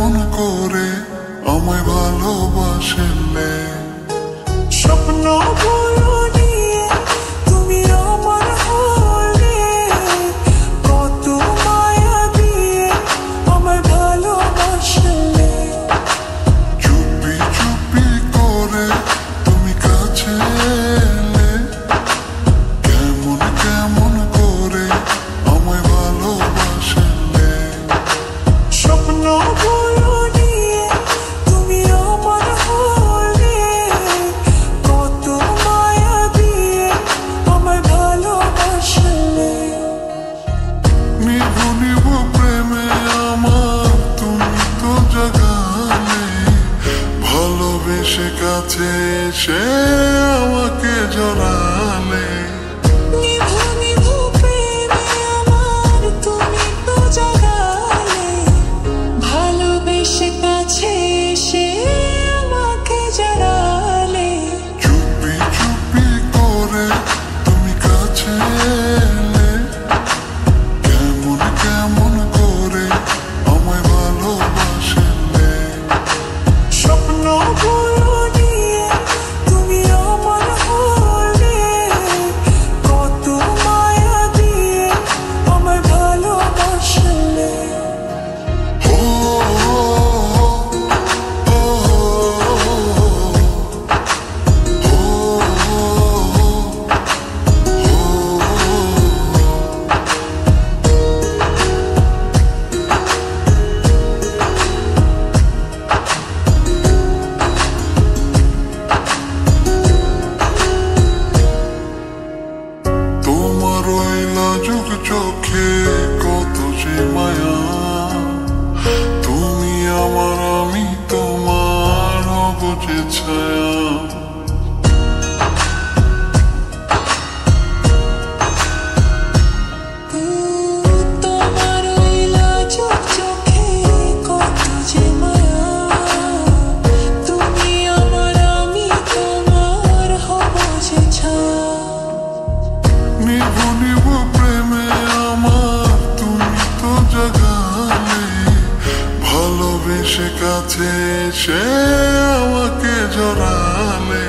কেমন করে আমায় ভালোবাসলে। স্বপ্নগুলো নিয়ে তুমি আমার হলে, কত মায়া দিয়ে আমায় ভালোবাসলে। চুপি চুপি করে তুমি কাছে এলে, কেমন কেমন করে আমায় ভালোবাসলে। স্বপ্নগুলো নিয়ে তুমি আমার হলে, কত মায়া দিয়ে আমায় ভালোবাসলে। নিভু নিভু প্রেমে আমার তুমি তো জাগালে, ভালোবেসে কাছে এসে আমাকে জড়ালে। নিভু নিভু প্রেমে আমার তুমি তো জাগালে, ভালোবেসে কাছে এসে আমাকে জড়ালে। চুপি চুপি করে তুমি কাছে এলে, কেমন কেমন করে আমায় ভালোবাসলে। স্বপ্নগুলো নিয়ে তুমি আমার হলে, কত মায়া দিয়ে আমায় ভালোবাসলে। ও ও তোমার ওই লাজুক চোখে কত যে মায়া, তুমি আমার আমি তোমার হব যে ছায়া। তোমার ওই লাজুক চোখে কত যে মায়া, তুমি আমার আমি তোমার হব যে ছায়া। নিভু নিভু প্রেমে আমার তুমি তো জাগালে, ভালোবেসে কাছে এসে আমাকে জড়ালে।